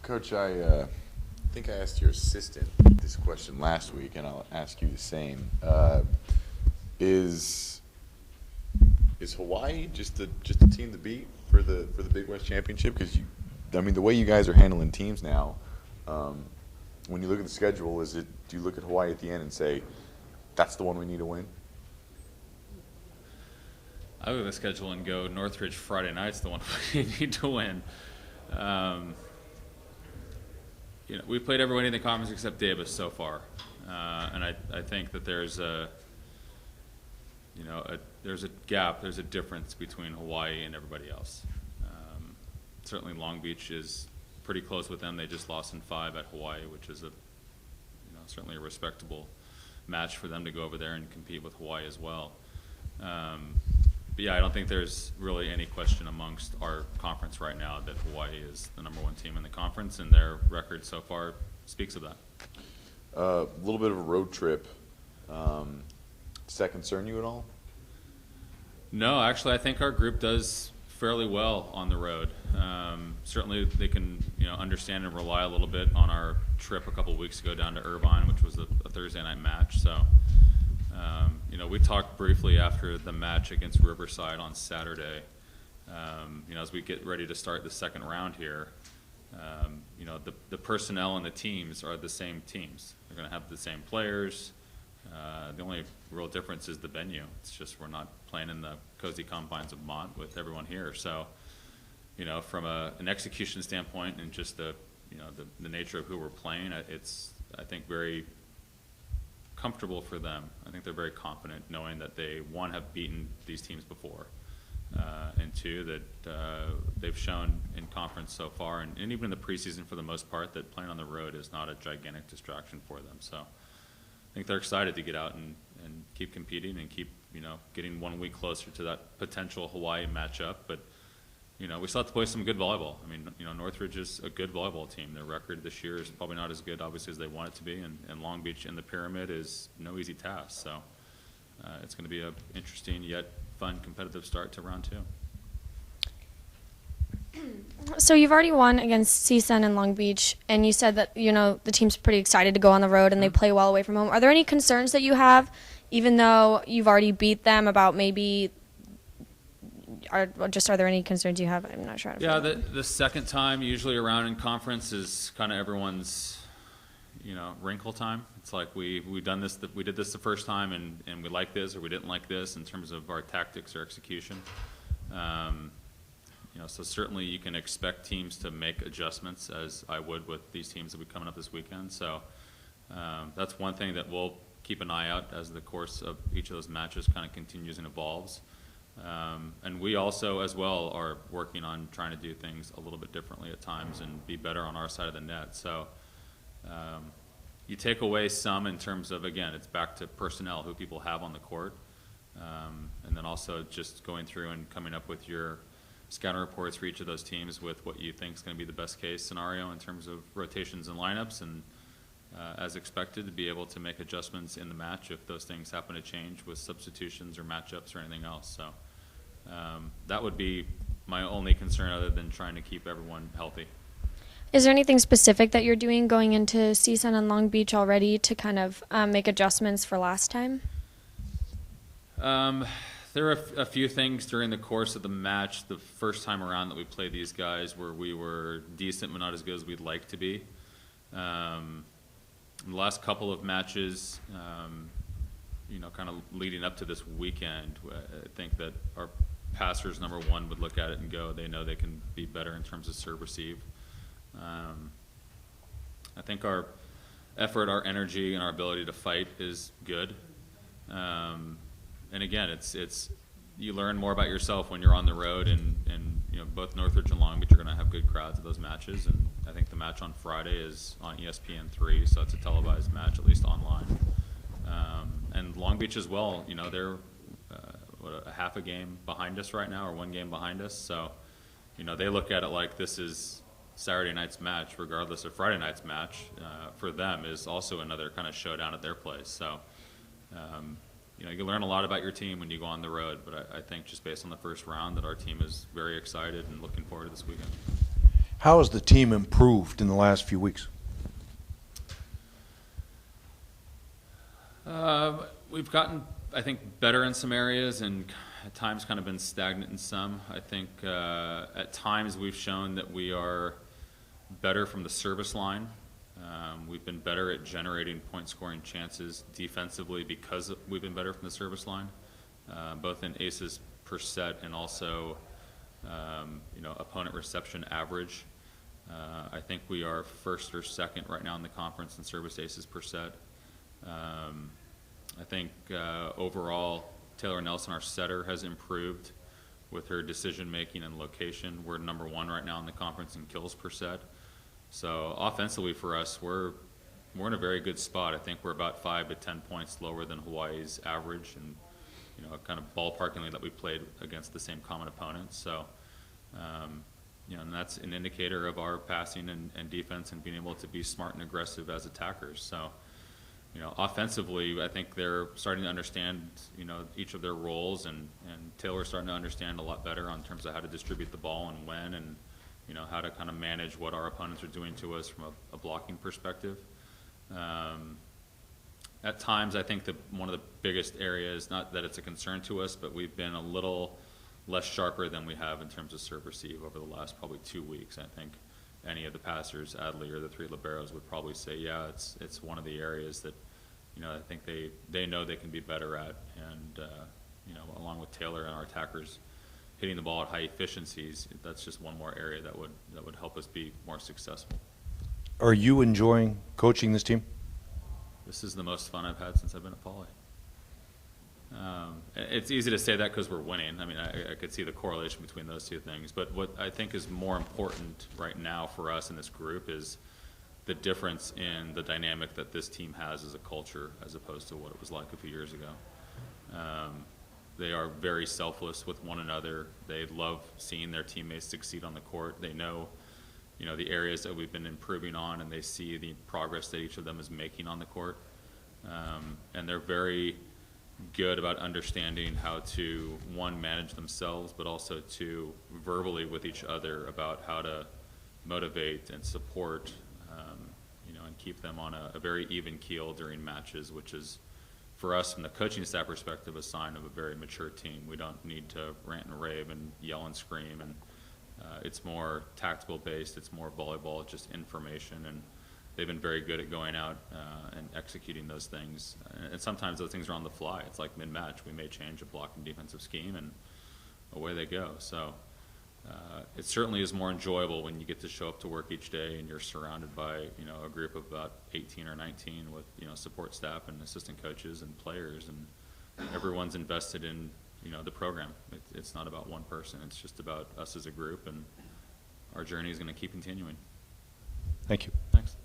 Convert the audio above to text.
Coach, I think I asked your assistant this question last week, and I'll ask you the same. Is is Hawaii just a team to beat for the Big West Championship? Because the way you guys are handling teams now, when you look at the schedule, do you look at Hawaii at the end and say, that's the one we need to win? I look at the schedule and go, Northridge Friday night's the one we need to win. We played everybody in the conference except Davis so far, and I think that there's a gap, there's a difference between Hawaii and everybody else. Certainly Long Beach is pretty close with them. They just lost in 5 at Hawaii, which is certainly a respectable match for them to go over there and compete with Hawaii as well. But yeah, I don't think there's really any question amongst our conference right now that Hawaii is the #1 team in the conference, and their record so far speaks of that. A little bit of a road trip. Does that concern you at all? No, actually, I think our group does fairly well on the road. Certainly, they can understand and rely a little bit on our trip a couple weeks ago down to Irvine, which was a Thursday night match. So. We talked briefly after the match against Riverside on Saturday. As we get ready to start the second round here, the personnel and the teams are the same teams. They're going to have the same players. The only real difference is the venue. It's just we're not playing in the cozy confines of Mont with everyone here. So, from an execution standpoint and just the nature of who we're playing, it's I think very comfortable for them. I think they're very confident knowing that they, one, have beaten these teams before, and two, that they've shown in conference so far, and even in the preseason for the most part, that playing on the road is not a gigantic distraction for them. So I think they're excited to get out and keep competing and keep getting 1 week closer to that potential Hawaii matchup. But we still have to play some good volleyball. Northridge is a good volleyball team. Their record this year is probably not as good, obviously, as they want it to be, and Long Beach in the pyramid is no easy task. So it's going to be an interesting yet fun competitive start to round 2. So you've already won against CSUN and Long Beach, and you said that the team's pretty excited to go on the road and they play well away from home. Are there any concerns that you have, even though you've already beat them, about maybe? Are there any concerns you have? I'm not sure. Yeah, the second time usually around in conference is kind of everyone's, wrinkle time. It's like we did this the first time and we like this or we didn't like this in terms of our tactics or execution. So certainly you can expect teams to make adjustments, as I would with these teams that will be coming up this weekend. So that's one thing that we'll keep an eye out as the course of each of those matches kind of continues and evolves. And we also, as well, are working on trying to do things a little bit differently at times and be better on our side of the net. So you take away some in terms of, again, it's back to personnel, who people have on the court, and then also just going through and coming up with your scouting reports for each of those teams with what you think is going to be the best case scenario in terms of rotations and lineups, and as expected, to be able to make adjustments in the match if those things happen to change with substitutions or matchups or anything else. So that would be my only concern, other than trying to keep everyone healthy. Is there anything specific that you're doing going into CSUN and Long Beach already to kind of make adjustments for last time? There are a few things during the course of the match the first time around that we played these guys where we were decent but not as good as we'd like to be. In the last couple of matches, kind of leading up to this weekend, I think that our passers, #1, would look at it and go, they know they can be better in terms of serve receive. I think our effort, our energy, and our ability to fight is good. And again, it's you learn more about yourself when you're on the road, and both Northridge and Long Beach are going to have good crowds at those matches. And I think the match on Friday is on ESPN3, so it's a televised match, at least online. And Long Beach as well, they're a half a game behind us right now, or 1 game behind us. So, they look at it like this is Saturday night's match, regardless of Friday night's match. For them is also another kind of showdown at their place. So, you learn a lot about your team when you go on the road, but I think just based on the first round that our team is very excited and looking forward to this weekend. How has the team improved in the last few weeks? We've gotten, I think, better in some areas and at times kind of been stagnant in some. I think at times we've shown that we are better from the service line. We've been better at generating point-scoring chances defensively because we've been better from the service line, both in aces per set and also, opponent reception average. I think we are first or second right now in the conference in service aces per set. I think overall, Taylor Nelson, our setter, has improved with her decision-making and location. We're number 1 right now in the conference in kills per set. So offensively for us, we're in a very good spot. I think we're about 5 to 10 points lower than Hawaii's average, and kind of ballparkingly that we played against the same common opponents. So, and that's an indicator of our passing and defense and being able to be smart and aggressive as attackers. So, offensively, I think they're starting to understand, each of their roles, and Taylor's starting to understand a lot better in terms of how to distribute the ball and when, and how to kind of manage what our opponents are doing to us from a blocking perspective. At times, I think that one of the biggest areas, not that it's a concern to us, but we've been a little less sharper than we have in terms of serve receive over the last probably 2 weeks. I think any of the passers, Adley or the 3 liberos, would probably say, yeah, it's one of the areas that, I think they know they can be better at, and along with Taylor and our attackers hitting the ball at high efficiencies, that's just one more area that would help us be more successful. Are you enjoying coaching this team? This is the most fun I've had since I've been at Poly. It's easy to say that because we're winning. I mean, I could see the correlation between those two things. But what I think is more important right now for us in this group is the difference in the dynamic that this team has as a culture as opposed to what it was like a few years ago. They are very selfless with one another. They love seeing their teammates succeed on the court. They know, the areas that we've been improving on, and they see the progress that each of them is making on the court. And they're very good about understanding how to, one, manage themselves, but also to verbally with each other about how to motivate and support, and keep them on a very even keel during matches, which is, for us from the coaching staff perspective, a sign of a very mature team. We don't need to rant and rave and yell and scream, and it's more tactical based, it's more volleyball, it's just information, and they've been very good at going out and executing those things. And sometimes those things are on the fly. It's like mid-match. We may change a block and defensive scheme, and away they go. So it certainly is more enjoyable when you get to show up to work each day and you're surrounded by, a group of about 18 or 19 with, support staff and assistant coaches and players, and everyone's invested in, the program. It's not about one person. It's just about us as a group, and our journey is going to keep continuing. Thank you. Thanks.